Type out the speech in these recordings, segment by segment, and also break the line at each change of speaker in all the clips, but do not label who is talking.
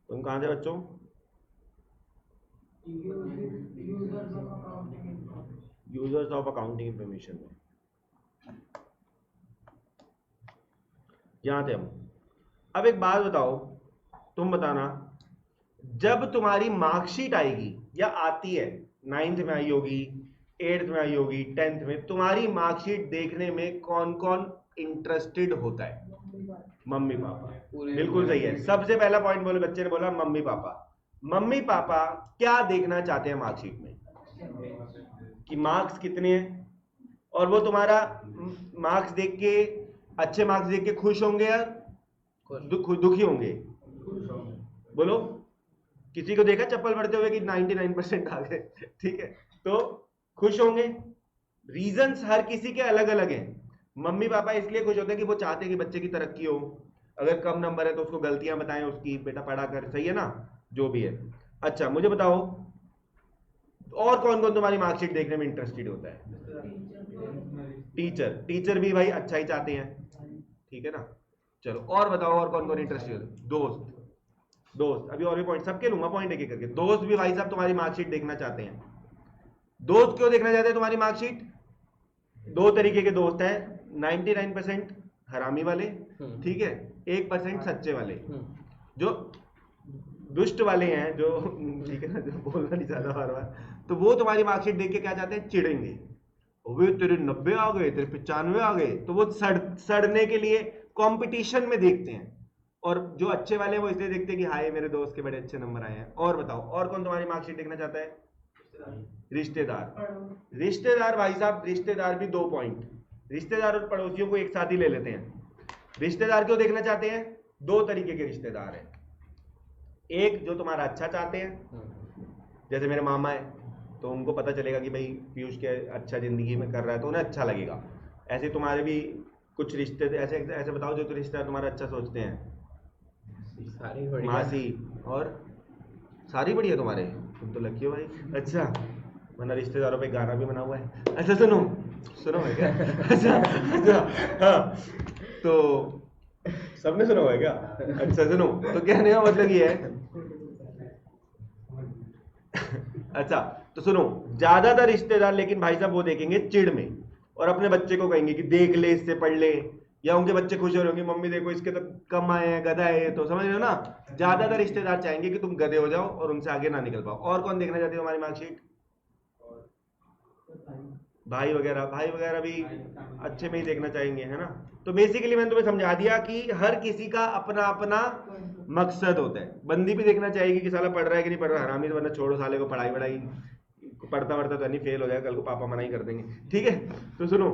तुम कहां थे बच्चों? यूजर्स ऑफ अकाउंटिंग इंफॉर्मेशन में यहां थे हम। अब एक बात बताओ, तुम बताना, जब तुम्हारी मार्कशीट आएगी या आती है, 9th में आई होगी, 8th में आई होगी, 10th में, तुम्हारी मार्कशीट देखने में कौन कौन इंटरेस्टेड होता है? Mummy papa. बिल्कुल सही है, सबसे पहला पॉइंट बोले बच्चे ने बोला मम्मी पापा। मम्मी पापा क्या देखना चाहते हैं मार्कशीट में? कि मार्क्स कितने हैं, और वो तुम्हारा मार्क्स देख के, अच्छे मार्क्स देख के खुश होंगे या दुखी होंगे? बोलो, किसी को देखा चप्पल पड़ते हुए कि 99% आ गए? ठीक है, तो खुश होंगे। रीजंस हर किसी के अलग अलग हैं। मम्मी पापा इसलिए खुश होते हैं कि वो चाहते हैं कि बच्चे की तरक्की हो। अगर कम नंबर है तो उसको गलतियां बताएं उसकी, बेटा पढ़ा कर, सही है ना, जो भी है। अच्छा मुझे बताओ, और कौन कौन तुम्हारी मार्कशीट देखने में इंटरेस्टेड होता है? टीचर। टीचर भी भाई अच्छा ही चाहते हैं, ठीक है ना। चलो और बताओ, और कौन कौन इंटरेस्टेड होता है? दोस्त। दोस्त, अभी और भी पॉइंट सबके लूंगा पॉइंट एक एक करके। दोस्त भी भाई साहब तुम्हारी मार्कशीट देखना चाहते हैं। दोस्त क्यों देखना चाहते हैं तुम्हारी मार्कशीट? दो तरीके के दोस्त हैं, 99% हरामी वाले, ठीक है, 1% सच्चे वाले। जो दुष्ट वाले हैं, जो ठीक है ना, जो बोलना नहीं चाहता बार बार, तो वो तुम्हारी मार्कशीट देख के क्या चाहते हैं? चिढ़ेंगे। वे तेरे 90 आ गए, तेरे 95 आ गए, तो वो सड़ने के लिए कंपटीशन में देखते हैं। और जो अच्छे वाले हैं वो इसलिए देखते हैं कि हाय मेरे दोस्त के बड़े अच्छे नंबर आए हैं। और बताओ, और कौन तुम्हारी मार्कशीट देखना चाहता है? रिश्तेदार। रिश्तेदार भाई साहब, रिश्तेदार भी 2 पॉइंट। रिश्तेदार और पड़ोसियों को एक साथ ही ले लेते हैं। रिश्तेदार क्यों देखना चाहते हैं? दो तरीके के रिश्तेदार हैं। एक जो तुम्हारा अच्छा चाहते हैं, जैसे मेरे मामा है, तो उनको पता चलेगा कि भाई पीयूष के अच्छा जिंदगी में कर रहा है तो उन्हें अच्छा लगेगा। ऐसे तुम्हारे भी कुछ रिश्ते ऐसे ऐसे बताओ जो तो रिश्तेदार तुम्हारा अच्छा सोचते हैं।
सारी बढ़िया।
मासी, और सारी बढ़िया तुम्हारे, तुम तो लकी हो भाई। अच्छा, वरना रिश्तेदारों पे गाना भी बना हुआ है। अच्छा सुनो, सुनो है क्या? अच्छा अच्छा, हाँ, तो सबने सुना हुआ है क्या? अच्छा सुनो, तो कहने का मतलब ये है, अच्छा तो सुनो, ज्यादातर रिश्तेदार लेकिन भाई साहब वो देखेंगे चिढ़ में, और अपने बच्चे को कहेंगे कि देख ले, इससे पढ़ ले, या उनके बच्चे खुश हो रहे होंगे, मम्मी देखो इसके तो कम आए हैं, गधा है, तो समझ रहे हो ना। ज्यादातर रिश्तेदार चाहेंगे कि तुम गधे हो जाओ और उनसे आगे ना निकल पाओ। और कौन देखना चाहते हो हमारी मार्कशीट? भाई वगैरह। भाई वगैरह भी अच्छे में ही देखना चाहेंगे, है ना। तो बेसिकली मैंने तुम्हें समझा दिया कि हर किसी का अपना अपना मकसद होता है। बंदी भी देखना चाहेगी कि साला पढ़ रहा है कि नहीं पढ़ रहा, हरामी, वरना छोड़ो साले को, पढ़ाई वढ़ाई पढ़ता पढ़ता तो नहीं, फेल हो जाएगा, कल को पापा मना ही कर देंगे। ठीक है, तो सुनो,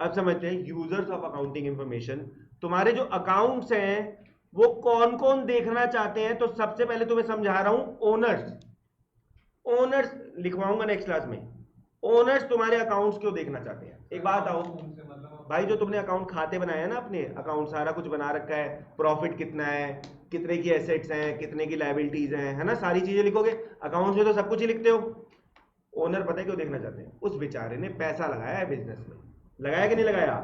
अब समझते हैं यूजर्स ऑफ अकाउंटिंग इंफॉर्मेशन। तुम्हारे जो अकाउंट्स हैं वो कौन कौन देखना चाहते हैं? तो सबसे पहले तुम्हें समझा रहा हूं, ओनर्स। ओनर्स लिखवाऊंगा नेक्स्ट क्लास में। ओनर्स तुम्हारे अकाउंट्स क्यों देखना चाहते हैं? एक बात आओ भाई, जो तुमने अकाउंट खाते बनाए हैं ना, अपने अकाउंट सारा कुछ बना रखा है, प्रॉफिट कितना है, कितने की एसेट्स हैं, कितने की लायबिलिटीज हैं, है ना, सारी चीजें लिखोगे। अकाउंट्स में तो सब कुछ ही लिखते हो। ओनर पता है क्यों देखना चाहते हैं? उस बेचारे ने पैसा लगाया है बिजनेस में, लगाया कि नहीं लगाया?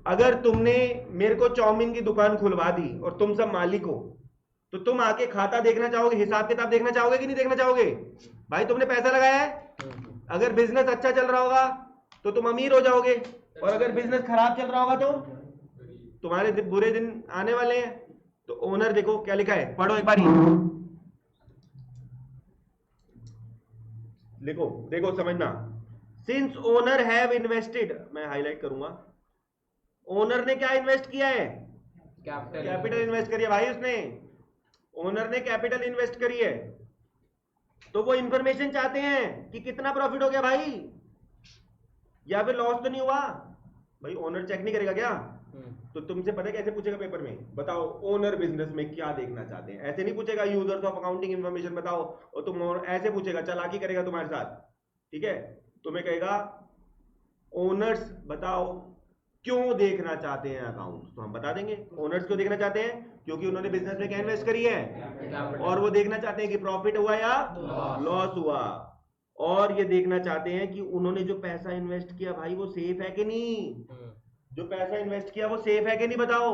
अगर तुमने मेरे को चाउमीन की दुकान खुलवा दी और तुम सब मालिक हो, तो तुम आके खाता देखना चाहोगे, हिसाब किताब देखना चाहोगे कि नहीं देखना चाहोगे? भाई तुमने पैसा लगाया है। अगर बिजनेस अच्छा चल रहा होगा तो तुम अमीर हो जाओगे, और अगर बिजनेस खराब चल रहा होगा तो तुम्हारे बुरे दिन आने वाले हैं। तो ओनर देखो क्या लिखा है, पढ़ो एक बार लिखो, देखो समझना। सिंस ओनर हैव इन्वेस्टेड, मैं हाईलाइट करूंगा, ओनर ने क्या इन्वेस्ट किया है? कैपिटल इन्वेस्ट करी है भाई उसने। ओनर ने कैपिटल इन्वेस्ट करी है, तो वो इंफॉर्मेशन चाहते हैं कि कितना प्रॉफिट हो गया भाई, या फिर लॉस तो नहीं हुआ। भाई ओनर चेक नहीं करेगा क्या? तो तुमसे पता है कैसे पूछेगा पेपर में? बताओ ओनर बिजनेस में क्या देखना चाहते हैं। ऐसे नहीं पूछेगा यूजर्स ऑफ अकाउंटिंग इंफॉर्मेशन बताओ, और तुम ऐसे पूछेगा, चालाकी करेगा तुम्हारे साथ। ठीक है, तुम्हें कहेगा ओनर्स बताओ क्यों देखना चाहते हैं अकाउंट, तो हम बता देंगे ओनर्स क्यों देखना चाहते हैं, क्योंकि उन्होंने बिजनेस में क्या इन्वेस्ट करी है, और वो देखना चाहते हैं कि प्रॉफिट हुआ या लॉस हुआ, और ये देखना चाहते हैं कि उन्होंने जो पैसा इन्वेस्ट किया भाई वो सेफ है कि नहीं, जो पैसा इन्वेस्ट किया वो सेफ है कि नहीं, बताओ।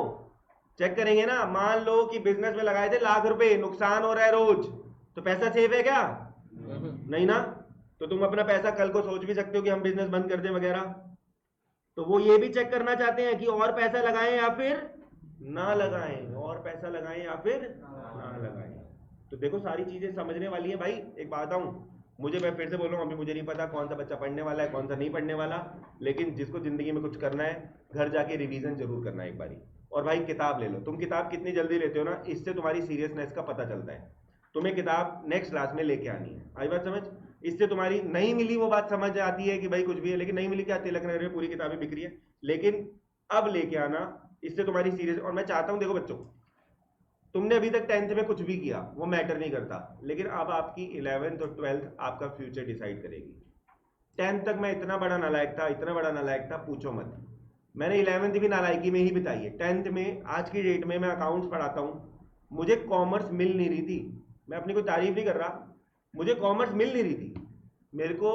चेक करेंगे ना। मान लो कि बिजनेस में लगाए थे लाख रुपए, नुकसान हो रहा है रोज, तो पैसा सेफ है क्या? नहीं ना। तो तुम अपना पैसा कल को सोच भी सकते हो कि हम बिजनेस बंद कर दें वगैरह। तो वो ये भी चेक करना चाहते हैं कि और पैसा लगाएं या फिर ना लगाएं, और पैसा लगाएं या फिर ना लगाएं। तो देखो सारी चीजें समझने वाली है भाई। एक बात बताऊं, मुझे, मैं फिर से बोल रहा हूँ, अभी मुझे नहीं पता कौन सा बच्चा पढ़ने वाला है कौन सा नहीं पढ़ने वाला, लेकिन जिसको जिंदगी में कुछ करना है घर जाके रिवीजन जरूर करना है एक बारी। और भाई किताब ले लो। तुम किताब कितनी जल्दी लेते हो ना, इससे तुम्हारी सीरियसनेस का पता चलता है। तुम्हें किताब नेक्स्ट क्लास में लेके आनी है, आई बात समझ? इससे तुम्हारी नहीं मिली वो बात समझ आती है कि भाई कुछ भी है, लेकिन नहीं मिली क्या, तिलक नगर में पूरी किताबें बिक रही है, लेकिन अब लेके आना, इससे तुम्हारी सीरियस। और मैं चाहता हूं देखो बच्चों, तुमने अभी तक 10th में कुछ भी किया वो मैटर नहीं करता, लेकिन अब आपकी 11th और 12th आपका फ्यूचर डिसाइड करेगी। 10th तक मैं इतना बड़ा नालायक था, इतना बड़ा नालायक था, पूछो मत। मैंने 11th भी नालायकी में ही बिताई है। 10th में, आज की डेट में मैं अकाउंट्स पढ़ाता हूँ, मुझे कॉमर्स मिल नहीं रही थी। मैं अपनी कोई तारीफ नहीं कर रहा, मुझे कॉमर्स मिल नहीं रही थी। मेरे को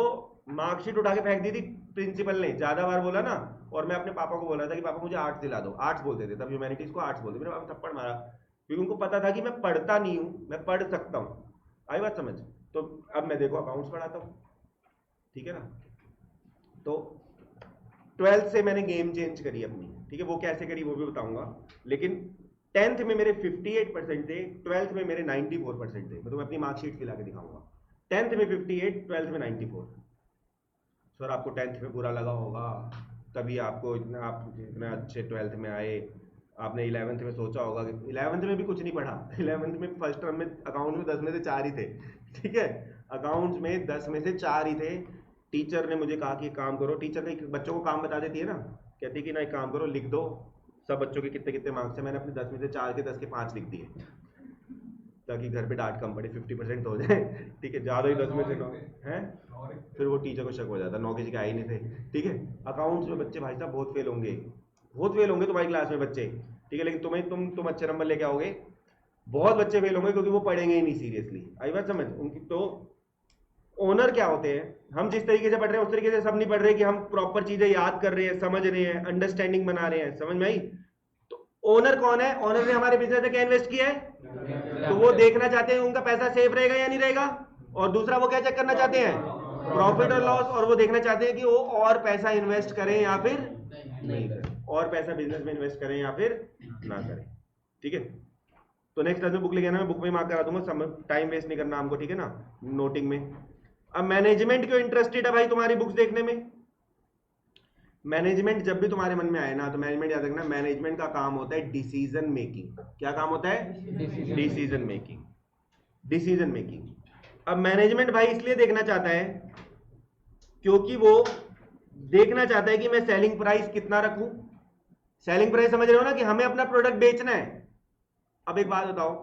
मार्कशीट उठा के फेंक दी थी प्रिंसिपल ने, ज्यादा बार बोला ना, और मैं अपने पापा को बोला था कि पापा मुझे आर्ट्स दिला दो। आर्ट्स बोलते थे तब, ह्यूमैनिटीज को आर्ट्स बोलते। मेरे पापा थप्पड़ मारा, क्योंकि उनको पता था कि मैं पढ़ता नहीं हूं, मैं पढ़ सकता हूं। आई बात समझ? तो अब मैं देखो अकाउंट्स पढ़ाता हूं, ठीक है ना। तो 12th से मैंने गेम चेंज करी अपनी, ठीक है, वो कैसे करी वो भी बताऊंगा। लेकिन 10th में मेरे 58% थे, 12th में मेरे 94% थे। मैं तुम्हें अपनी मार्कशीट खिला के दिखाऊंगा। 10th में 58, 12th में 94। सर आपको 10th में बुरा लगा होगा, तभी आपको इतना, आप इतना अच्छे 12th में आए। आपने 11th में सोचा होगा कि 11th में भी कुछ नहीं पढ़ा। 11th में फर्स्ट टर्म में अकाउंट में 10 में से 4 ही थे, ठीक है, अकाउंट्स में 10 में से 4 ही थे। टीचर ने मुझे कहा कि काम करो, टीचर ने बच्चों को काम बता देती है ना, कहती कि ना एक काम करो, लिख दो सब बच्चों के कितने कितने मार्क्स है। मैंने अपने 10 में से 4 के 10 के 5 लिख दिए, ताकि घर पे डांट कम पड़े, 50% हो जाए, ठीक है, ज्यादा ही 10 में से 9 है, फिर वो टीचर को शक हो जाता, 9 किसी के आए नहीं थे, ठीक है। अकाउंट्स में बच्चे भाई साहब बहुत फेल होंगे, बहुत फेल होंगे तुम्हारी क्लास में बच्चे, ठीक है, लेकिन तुम अच्छे नंबर लेके आओगे। बहुत बच्चे फेल होंगे क्योंकि वो पढ़ेंगे ही नहीं सीरियसली, आई बात समझ उनकी। तो ओनर क्या होते हैं, हम जिस तरीके से पढ़ रहे हैं उस तरीके से सब नहीं पढ़ रहे कि हम प्रॉपर चीजें याद कर रहे हैं, समझ रहे हैं, अंडरस्टैंडिंग बना रहे हैं, समझ में आई? तो ओनर कौन है? ओनर ने हमारे बिजनेस में क्या इन्वेस्ट किया है, तो वो देखना चाहते हैं उनका पैसा सेफ रहेगा या नहीं रहेगा। और दूसरा वो क्या चेक करना चाहते हैं, प्रॉफिट और लॉस। और वो देखना चाहते हैं कि वो और पैसा इन्वेस्ट करें या फिर नहीं करें, और पैसा बिजनेस में इन्वेस्ट करें या फिर ना करें, ठीक है। तो नेक्स्ट क्लास में बुक लेके आना, मैं बुक में मार्क करा दूंगा, टाइम वेस्ट नहीं करना हमको, ठीक है ना, नोटिंग में। अब मैनेजमेंट क्यों इंटरेस्टेड है भाई तुम्हारी बुक्स देखने में? मैनेजमेंट जब भी तुम्हारे मन में आए ना, तो मैनेजमेंट याद रखना, मैनेजमेंट का काम होता है डिसीजन मेकिंग। क्या काम होता है? Decision making, decision making. अब मैनेजमेंट भाई इसलिए देखना चाहता है क्योंकि वो देखना चाहता है कि मैं सेलिंग प्राइस कितना रखूं। सेलिंग प्राइस समझ रहे हो ना, कि हमें अपना प्रोडक्ट बेचना है। अब एक बात बताओ,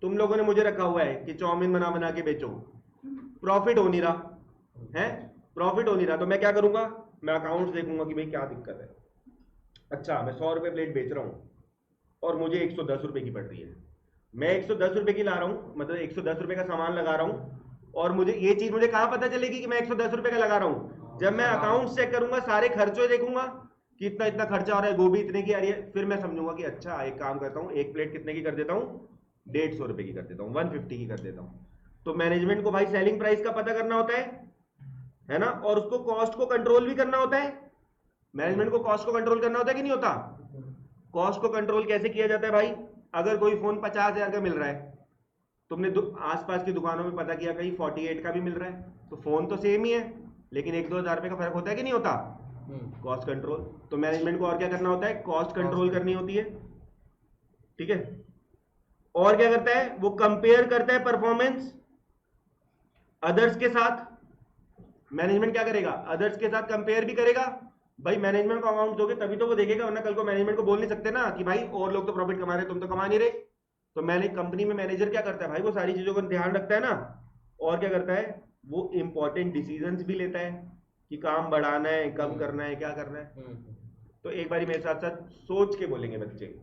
तुम लोगों ने मुझे रखा हुआ है कि चाउमीन बना बना के बेचो, प्रॉफिट हो नहीं रहा है, प्रॉफिट हो नहीं रहा, तो मैं क्या करूंगा, मैं अकाउंट्स देखूंगा कि भाई क्या दिक्कत है। अच्छा, मैं 100 रुपए प्लेट बेच रहा हूं और मुझे 110 रुपए की पड़ रही है। मैं 110 रुपए की ला रहा हूं, मतलब 110 रुपए का सामान लगा रहा हूं, और मुझे ये चीज मुझे कहां पता चलेगी कि मैं 110 रुपए का लगा रहा हूं? जब मैं अकाउंट चेक करूंगा, सारे खर्चे देखूंगा कि इतना इतना खर्चा हो रहा है, गोभी इतने की आ रही है, फिर मैं समझूंगा कि अच्छा एक काम करता हूं, एक प्लेट कितने की कर देता हूं, 150 रुपए की कर देता हूं, 150 की कर देता हूं। तो मैनेजमेंट को भाई सेलिंग प्राइस का पता करना होता है ना, और उसको कॉस्ट को कंट्रोल भी करना होता है। मैनेजमेंट को कॉस्ट को कंट्रोल करना होता है कि नहीं होता? कॉस्ट को कंट्रोल कैसे किया जाता है भाई? अगर कोई फोन 50,000 का मिल रहा है, तुमने आसपास की दुकानों में पता किया कहीं 48 का भी मिल रहा है, तो फोन तो सेम ही है, लेकिन 1-2 हज़ार रुपए का फर्क होता है कि नहीं होता? Cost control. तो मैनेजमेंट को और क्या करना होता है? कॉस्ट कंट्रोल करनी होती है, ठीक है। और क्या करता है? वो कंपेयर करता है परफॉर्मेंस अदर्स के साथ। मैनेजमेंट क्या करेगा? अदर्स के साथ कंपेयर भी करेगा। भाई मैनेजमेंट को अमाउंट दोगे तभी तो वो देखेगा, वरना कल को मैनेजमेंट को बोल नहीं सकते ना कि भाई और लोग तो प्रॉफिट कमा रहे, तुम तो कमा नहीं रहे। तो मैंने कंपनी में मैनेजर क्या करता है भाई? वो सारी चीजों का ध्यान रखता है ना। और क्या करता है? वो इंपॉर्टेंट डिसीजंस भी लेता है कि काम बढ़ाना है, कम करना है, क्या करना है। तो एक बारी मेरे साथ साथ सोच के बोलेंगे बच्चे,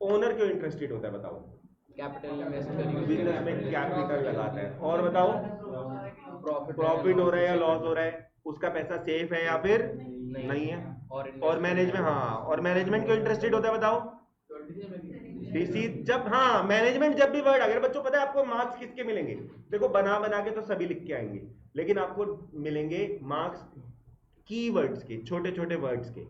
ओनर क्यों इंटरेस्टेड होता है बताओ?
कैपिटल इन्वेस्ट करिए,
बिजनेस में कैपिटल लगाता है। और बताओ, प्रॉफिट हो रहा है या लॉस हो रहा है, उसका पैसा सेफ है या फिर नहीं है। और मैनेजमेंट, हाँ, और मैनेजमेंट क्यों इंटरेस्टेड होता है बताओ? जब हाँ मैनेजमेंट जब भी वर्ड अगर बच्चों पता है आपको मार्क्स किसके मिलेंगे, देखो बना बना के तो सभी लिख के आएंगे, लेकिन आपको मिलेंगे मार्क्स की वर्ड्स के, छोटे छोटे वर्ड्स के।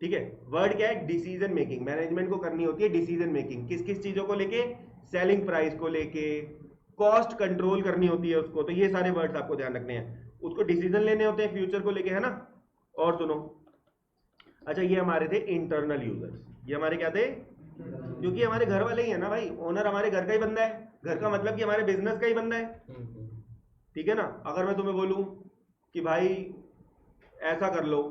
ठीक है, वर्ड क्या है, डिसीजन मेकिंग। मैनेजमेंट को करनी होती है डिसीजन मेकिंग, किस किस चीजों को लेके, सेलिंग प्राइस को लेके, कॉस्ट कंट्रोल करनी होती है उसको, तो ये सारे वर्ड्स आपको ध्यान रखने हैं, उसको डिसीजन लेने होते हैं फ्यूचर को लेके, है ना। और सुनो, अच्छा ये हमारे थे इंटरनल यूजर्स, ये हमारे क्या थे, क्योंकि हमारे घर वाले ही है ना भाई, ओनर हमारे घर का ही बंदा है, घर का मतलब कि हमारे बिजनेस का ही बंदा है। ठीक है ना, अगर मैं तुम्हें बोलूं कि भाई ऐसा कर लो,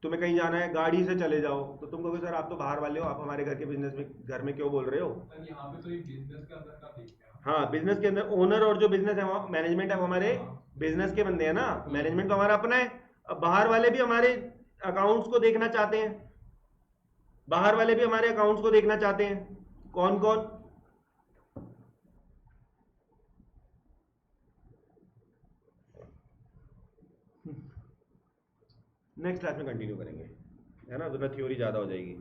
तुम्हें कहीं जाना है गाड़ी से चले जाओ, तो तुम कहोगे सर आप तो बाहर वाले हो, आप हमारे घर के बिजनेस में घर में क्यों बोल रहे हो।
यहाँ पे तो एक बिजनेस के अंदर का देखते हैं।
हाँ बिजनेस के अंदर ओनर और जो बिजनेस है मैनेजमेंट है वो हमारे बिजनेस के बंदे हैं ना, मैनेजमेंट तो हमारा अपना है। अब बाहर वाले भी हमारे अकाउंट्स को देखना चाहते हैं, बाहर वाले भी हमारे अकाउंट्स को देखना चाहते हैं, कौन कौन, नेक्स्ट क्लास में कंटिन्यू करेंगे, है ना, तो ना थ्योरी ज्यादा हो जाएगी।